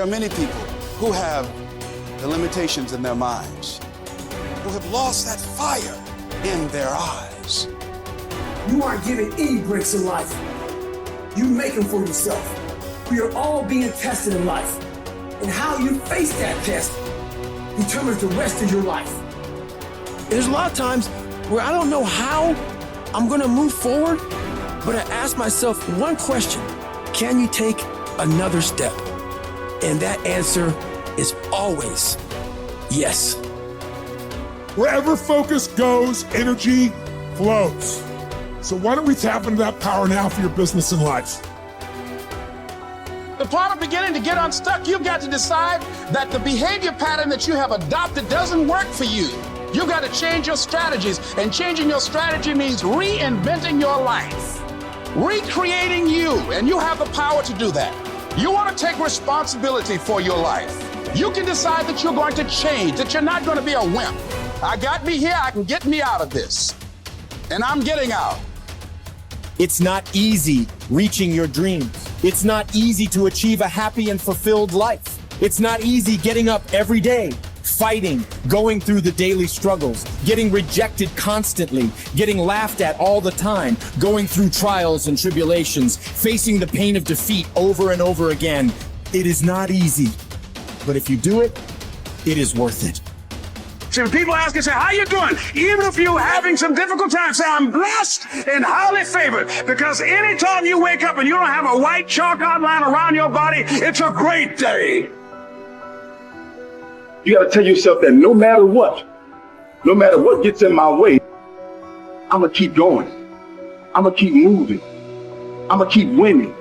are many people who have the limitations in their minds, who have lost that fire in their eyes. You aren't given any breaks in life. You make them for yourself. We are all being tested in life. And how you face that test determines the rest of your life. There's a lot of times where I don't know how I'm gonna move forward, but I ask myself one question: can you take another step? And that answer is always yes. Wherever focus goes, energy flows. So why don't we tap into that power now for your business and life? The part of beginning to get unstuck, you've got to decide that the behavior pattern that you have adopted doesn't work for you. You've got to change your strategies, and changing your strategy means reinventing your life, recreating you, and you have the power to do that. You want to take responsibility for your life. You can decide that you're going to change, that you're not going to be a wimp. I got me here, I can get me out of this, and I'm getting out. It's not easy reaching your dreams. It's not easy to achieve a happy and fulfilled life. It's not easy getting up every day, fighting, going through the daily struggles, getting rejected constantly, getting laughed at all the time, going through trials and tribulations, facing the pain of defeat over and over again. It is not easy, but if you do it, it is worth it. See, when people ask you, say, how you doing? Even if you're having some difficult times, say, I'm blessed and highly favored. Because anytime you wake up and you don't have a white chalk outline around your body, it's a great day. You got to tell yourself that no matter what gets in my way, I'm going to keep going. I'm going to keep moving. I'm going to keep winning.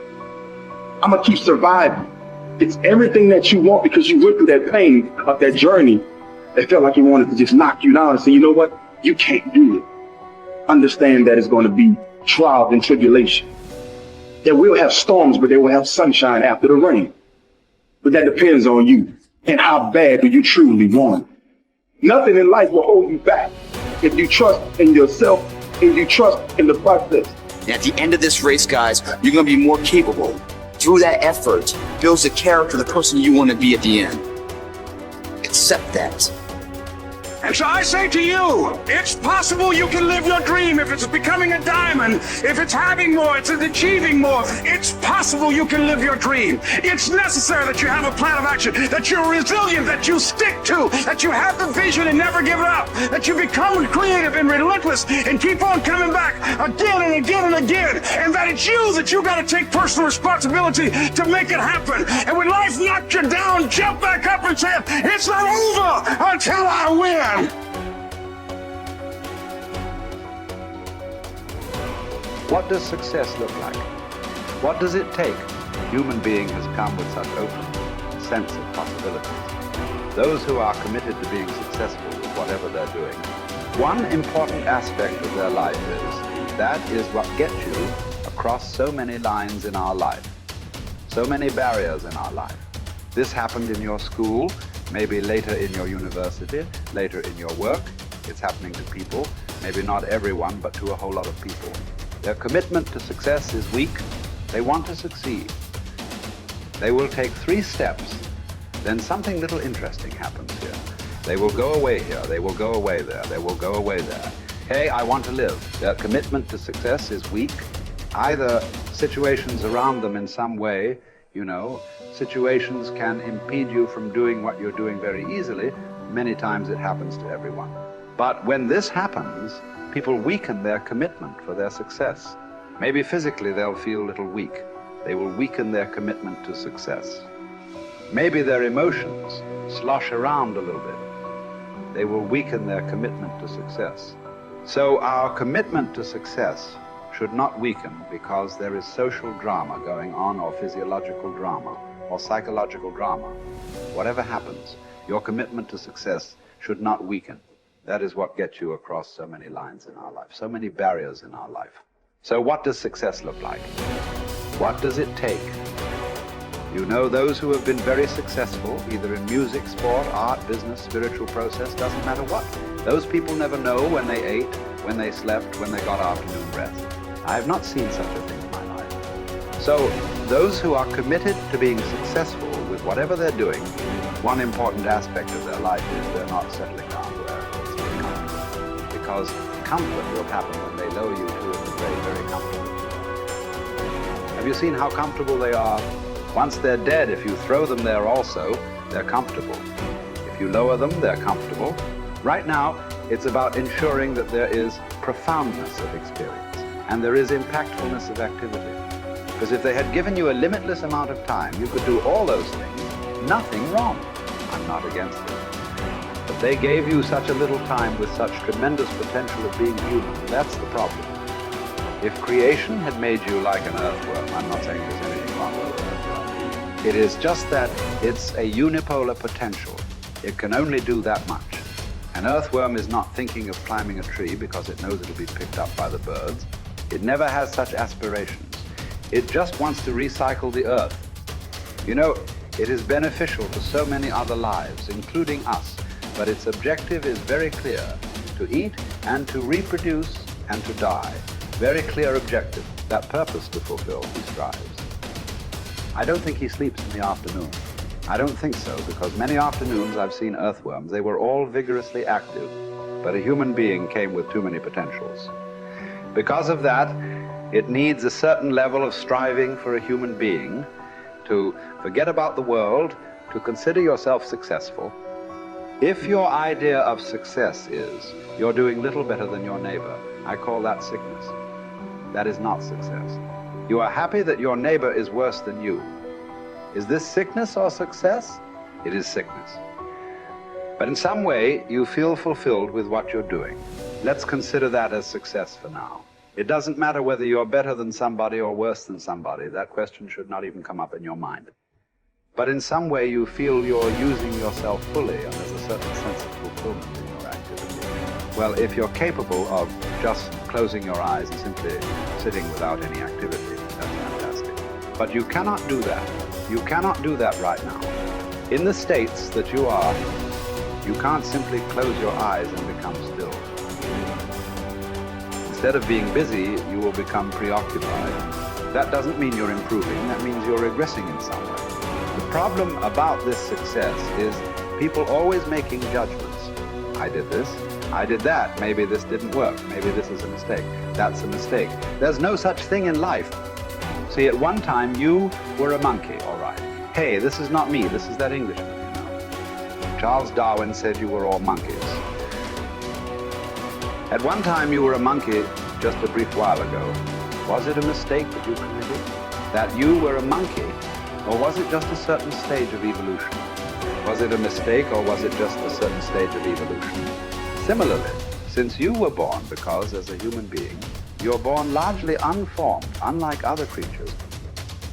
I'm going to keep surviving. It's everything that you want, because you went through that pain of that journey. It felt like he wanted to just knock you down and say, you know what? You can't do it. Understand that it's going to be trials and tribulation. That we'll have storms, but they will have sunshine after the rain. But that depends on you and how bad do you truly want it. Nothing in life will hold you back if you trust in yourself and you trust in the process. And at the end of this race, guys, you're going to be more capable. Through that effort, builds the character, the person you want to be at the end. Accept that. And so I say to you, it's possible you can live your dream. If it's becoming a diamond, if it's having more, it's achieving more, it's possible you can live your dream. It's necessary that you have a plan of action, that you're resilient, that you stick to, that you have the vision and never give it up, that you become creative and relentless and keep on coming back again and again and again, and that it's you got to take personal responsibility to make it happen. And when life knocks you down, jump back up and say, it's not over until I win. What does success look like? What does it take? A human being has come with such open sense of possibilities. Those who are committed to being successful with whatever they're doing, one important aspect of their life that is what gets you across so many lines in our life, so many barriers in our life. This happened in your school, maybe later in your university, later in your work. It's happening to people, maybe not everyone, but to a whole lot of people. Their commitment to success is weak. They want to succeed. They will take 3 steps. Then something little interesting happens here. They will go away here. They will go away there. They will go away there. Hey, I want to live. Their commitment to success is weak. Either situations around them in some way, situations can impede you from doing what you're doing very easily. Many times it happens to everyone. But when this happens, people weaken their commitment for their success. Maybe physically they'll feel a little weak. They will weaken their commitment to success. Maybe their emotions slosh around a little bit. They will weaken their commitment to success. So our commitment to success should not weaken because there is social drama going on, or physiological drama, or psychological drama. Whatever happens, your commitment to success should not weaken. That is what gets you across so many lines in our life, so many barriers in our life. So what does success look like? What does it take? Those who have been very successful, either in music, sport, art, business, spiritual process, doesn't matter what. Those people never know when they ate, when they slept, when they got afternoon rest. I have not seen such a thing in my life. So those who are committed to being successful with whatever they're doing, one important aspect of their life is they're not settling down where it's very comfortable. Because comfort will happen when they lower you to the grave very comfortable. Have you seen how comfortable they are? Once they're dead, if you throw them there also, they're comfortable. If you lower them, they're comfortable. Right now, it's about ensuring that there is profoundness of experience and there is impactfulness of activity. Because if they had given you a limitless amount of time, you could do all those things, nothing wrong. I'm not against it. But they gave you such a little time with such tremendous potential of being human. That's the problem. If creation had made you like an earthworm, I'm not saying there's anything wrong with it. It is just that it's a unipolar potential. It can only do that much. An earthworm is not thinking of climbing a tree because it knows it'll be picked up by the birds. It never has such aspirations. It just wants to recycle the earth. You know, it is beneficial to so many other lives, including us, but its objective is very clear: to eat and to reproduce and to die. Very clear objective. That purpose to fulfill, he strives. I don't think he sleeps in the afternoon. I don't think so, because many afternoons I've seen earthworms. They were all vigorously active, but a human being came with too many potentials. Because of that, it needs a certain level of striving for a human being to forget about the world, to consider yourself successful. If your idea of success is you're doing little better than your neighbor, I call that sickness. That is not success. You are happy that your neighbor is worse than you. Is this sickness or success? It is sickness. But in some way, you feel fulfilled with what you're doing. Let's consider that as success for now. It doesn't matter whether you're better than somebody or worse than somebody. That question should not even come up in your mind. But in some way, you feel you're using yourself fully, and there's a certain sense of fulfillment in your activity. Well, if you're capable of just closing your eyes and simply sitting without any activity, that's fantastic. But you cannot do that. You cannot do that right now. In the states that you are, you can't simply close your eyes and become still. Instead of being busy, you will become preoccupied. That doesn't mean you're improving, that means you're regressing in some way. The problem about this success is people always making judgments. I did this, I did that, maybe this didn't work, maybe this is a mistake, that's a mistake. There's no such thing in life. See, at one time you were a monkey, all right. Hey, this is not me, this is that Englishman, you know. Charles Darwin said you were all monkeys. At one time you were a monkey just a brief while ago. Was it a mistake that you committed? That you were a monkey? Or was it just a certain stage of evolution? Was it a mistake or was it just a certain stage of evolution? Similarly, since you were born, because as a human being, you're born largely unformed, unlike other creatures.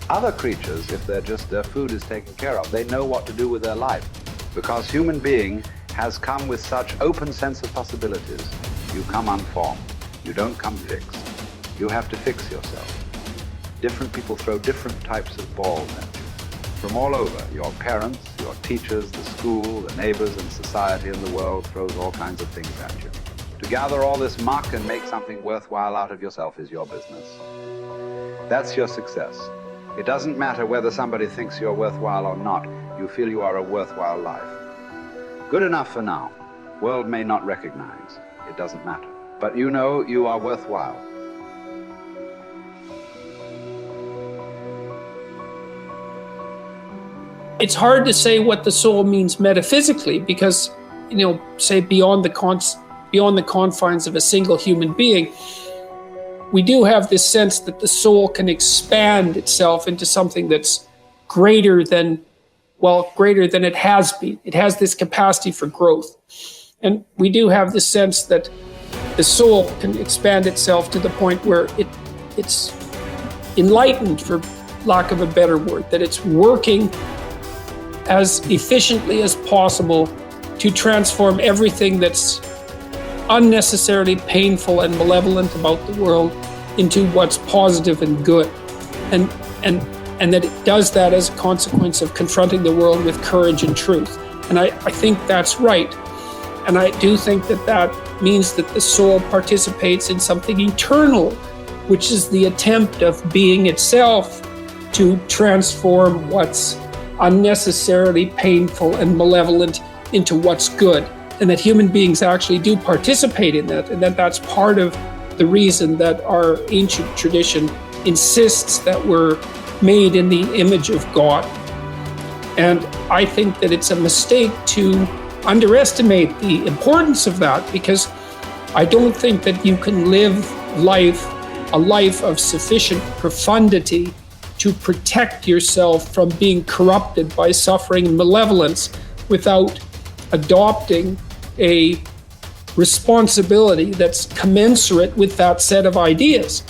Other creatures, if their food is taken care of, they know what to do with their life. Because human being has come with such open sense of possibilities. You come unformed. You don't come fixed. You have to fix yourself. Different people throw different types of balls at you. From all over, your parents, your teachers, the school, the neighbors, and society and the world throws all kinds of things at you. To gather all this muck and make something worthwhile out of yourself is your business. That's your success. It doesn't matter whether somebody thinks you're worthwhile or not. You feel you are a worthwhile life. Good enough for now. World may not recognize. It doesn't matter. But you know you are worthwhile. It's hard to say what the soul means metaphysically because, say beyond the confines of a single human being, we do have this sense that the soul can expand itself into something that's greater than it has been. It has this capacity for growth. And we do have this sense that the soul can expand itself to the point where it's enlightened, for lack of a better word, that it's working as efficiently as possible to transform everything that's unnecessarily painful and malevolent about the world into what's positive and good. And that it does that as a consequence of confronting the world with courage and truth. And I think that's right. And I do think that means that the soul participates in something eternal, which is the attempt of being itself to transform what's unnecessarily painful and malevolent into what's good, and that human beings actually do participate in that, and that that's part of the reason that our ancient tradition insists that we're made in the image of God. And I think that it's a mistake to underestimate the importance of that, because I don't think that you can live a life of sufficient profundity to protect yourself from being corrupted by suffering and malevolence without adopting a responsibility that's commensurate with that set of ideas.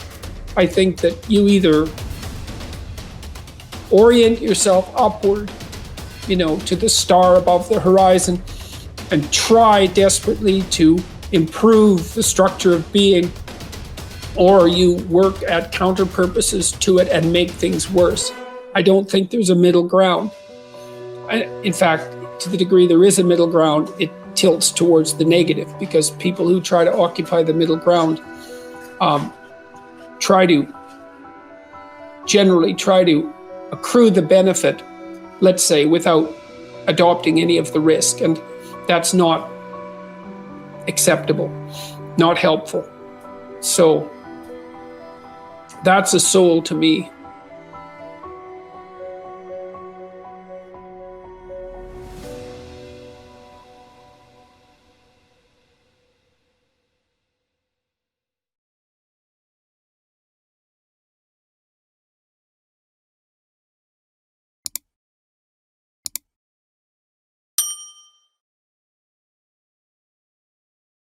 I think that you either orient yourself upward, to the star above the horizon, and try desperately to improve the structure of being, or you work at counter purposes to it and make things worse. I don't think there's a middle ground. In fact, to the degree there is a middle ground, it tilts towards the negative, because people who try to occupy the middle ground generally try to accrue the benefit, let's say, without adopting any of the risk. And that's not acceptable, not helpful. So that's a soul to me.